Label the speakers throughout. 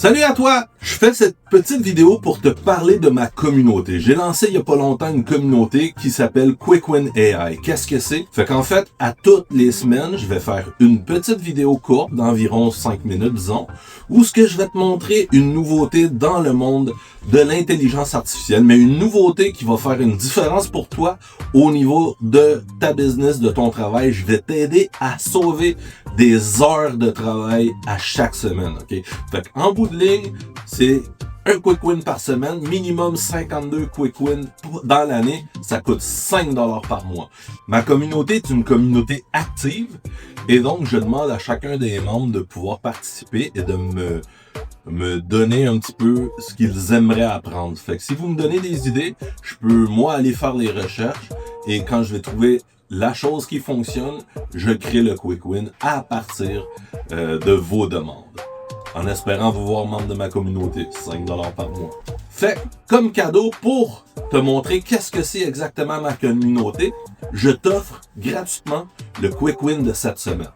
Speaker 1: Salut à toi! Je fais cette petite vidéo pour te parler de ma communauté. J'ai lancé il y a pas longtemps une communauté qui s'appelle QuickWin AI. Qu'est-ce que c'est? Fait qu'en fait, à toutes les semaines, je vais faire une petite vidéo courte d'environ 5 minutes, disons, où ce que je vais te montrer une nouveauté dans le monde de l'intelligence artificielle, mais une nouveauté qui va faire une différence pour toi au niveau de ta business, de ton travail. Je vais t'aider à sauver des heures de travail à chaque semaine, ok? Fait qu'en bout de ligne, c'est un quick win par semaine, minimum 52 quick wins dans l'année. Ça coûte 5$ par mois. Ma communauté est une communauté active et donc je demande à chacun des membres de pouvoir participer et de me donner un petit peu ce qu'ils aimeraient apprendre. Fait que si vous me donnez des idées, je peux moi aller faire les recherches et quand je vais trouver la chose qui fonctionne, je crée le quick win à partir de vos demandes. En espérant vous voir membre de ma communauté, 5$ par mois. Fait comme cadeau pour te montrer qu'est-ce que c'est exactement ma communauté, je t'offre gratuitement le quick win de cette semaine.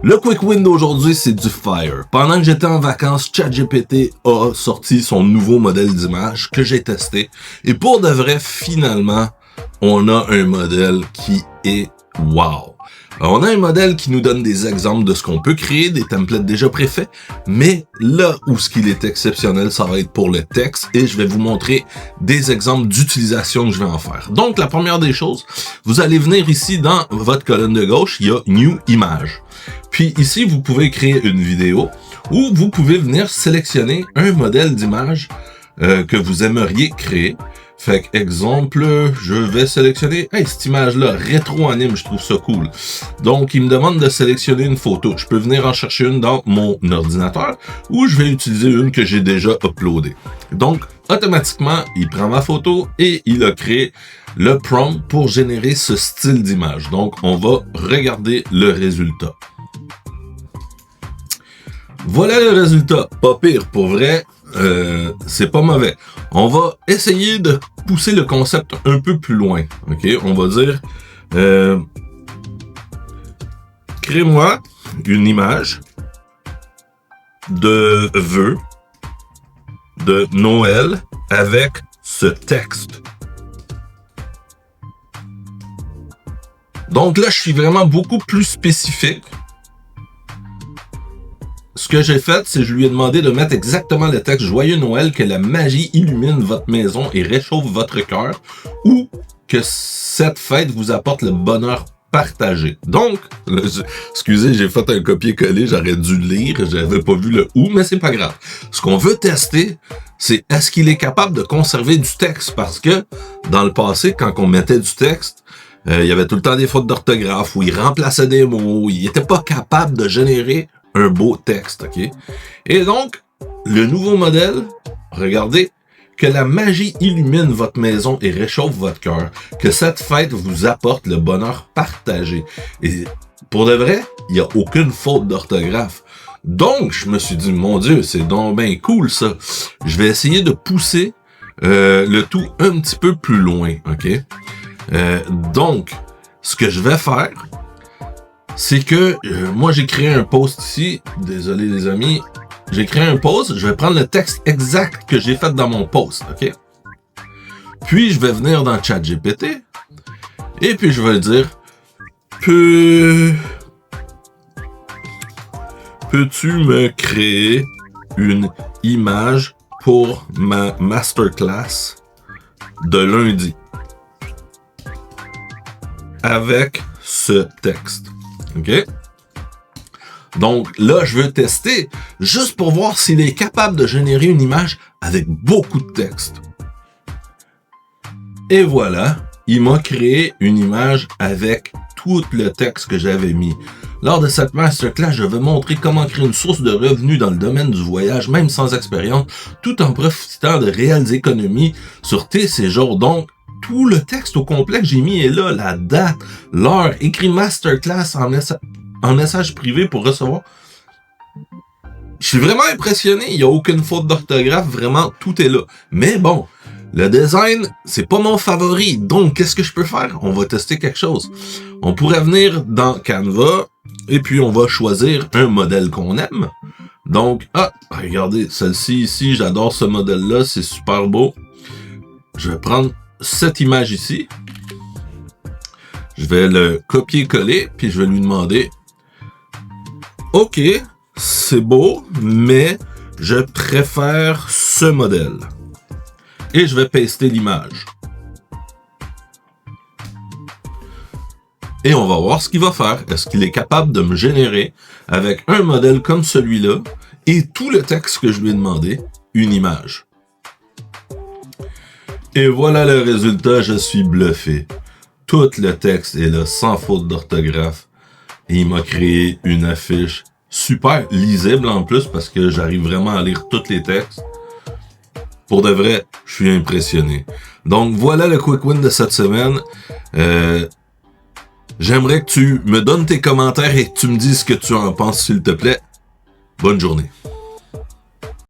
Speaker 1: Le quick win d'aujourd'hui, c'est du Fire. Pendant que j'étais en vacances, ChatGPT a sorti son nouveau modèle d'image que j'ai testé. Et pour de vrai, finalement, on a un modèle qui est wow. Alors, on a un modèle qui nous donne des exemples de ce qu'on peut créer, des templates déjà préfaits, mais là où ce qu'il est exceptionnel, ça va être pour le texte et je vais vous montrer des exemples d'utilisation que je vais en faire. Donc, la première des choses, vous allez venir ici dans votre colonne de gauche, il y a New Image. Puis ici, vous pouvez créer une vidéo ou vous pouvez venir sélectionner un modèle d'image que vous aimeriez créer. Fait qu'exemple, je vais sélectionner, cette image-là, rétro-anime, je trouve ça cool. Donc, il me demande de sélectionner une photo. Je peux venir en chercher une dans mon ordinateur ou je vais utiliser une que j'ai déjà uploadée. Donc, automatiquement, il prend ma photo et il a créé le prompt pour générer ce style d'image. Donc, on va regarder le résultat. Voilà le résultat. Pas pire, pour vrai. C'est pas mauvais. On va essayer de pousser le concept un peu plus loin. Ok, on va dire crée-moi une image de vœux de Noël avec ce texte. Donc là, je suis vraiment beaucoup plus spécifique. Ce que j'ai fait, c'est que je lui ai demandé de mettre exactement le texte « Joyeux Noël, que la magie illumine votre maison et réchauffe votre cœur » ou que cette fête vous apporte le bonheur partagé. Donc, excusez, j'ai fait un copier-coller, j'aurais dû le lire, j'avais pas vu le « ou », mais c'est pas grave. Ce qu'on veut tester, c'est est-ce qu'il est capable de conserver du texte? Parce que, dans le passé, quand on mettait du texte, il y avait tout le temps des fautes d'orthographe, où il remplaçait des mots, il était pas capable de générer un beau texte, ok? Et donc, le nouveau modèle, regardez, que la magie illumine votre maison et réchauffe votre cœur, que cette fête vous apporte le bonheur partagé. Et pour de vrai, il n'y a aucune faute d'orthographe. Donc, je me suis dit, mon Dieu, c'est donc bien cool ça. Je vais essayer de pousser le tout un petit peu plus loin, ok? Donc, ce que je vais faire, c'est que moi j'ai créé un post ici, désolé les amis, j'ai créé un post, je vais prendre le texte exact que j'ai fait dans mon post, ok? Puis je vais venir dans ChatGPT et puis je vais dire peux-tu me créer une image pour ma masterclass de lundi avec ce texte? OK? Donc là, je veux tester juste pour voir s'il est capable de générer une image avec beaucoup de texte. Et voilà, il m'a créé une image avec tout le texte que j'avais mis. Lors de cette masterclass, je vais montrer comment créer une source de revenus dans le domaine du voyage, même sans expérience, tout en profitant de réelles économies sur tes séjours. Donc, tout le texte au complet que j'ai mis est là, la date, l'heure, écrit masterclass en message privé pour recevoir. Je suis vraiment impressionné, il n'y a aucune faute d'orthographe, vraiment, tout est là. Mais bon, le design, c'est pas mon favori, donc qu'est-ce que je peux faire? On va tester quelque chose. On pourrait venir dans Canva, et puis on va choisir un modèle qu'on aime. Donc, regardez, celle-ci ici, j'adore ce modèle-là, c'est super beau. Je vais prendre cette image ici. Je vais le copier-coller, puis je vais lui demander « OK, c'est beau, mais je préfère ce modèle. » Et je vais paster l'image. Et on va voir ce qu'il va faire. Est-ce qu'il est capable de me générer, avec un modèle comme celui-là, et tout le texte que je lui ai demandé, une image. Et voilà le résultat, je suis bluffé. Tout le texte est là, sans faute d'orthographe. Et il m'a créé une affiche super lisible en plus, parce que j'arrive vraiment à lire tous les textes. Pour de vrai, je suis impressionné. Donc voilà le quick win de cette semaine. J'aimerais que tu me donnes tes commentaires et que tu me dises ce que tu en penses, s'il te plaît. Bonne journée.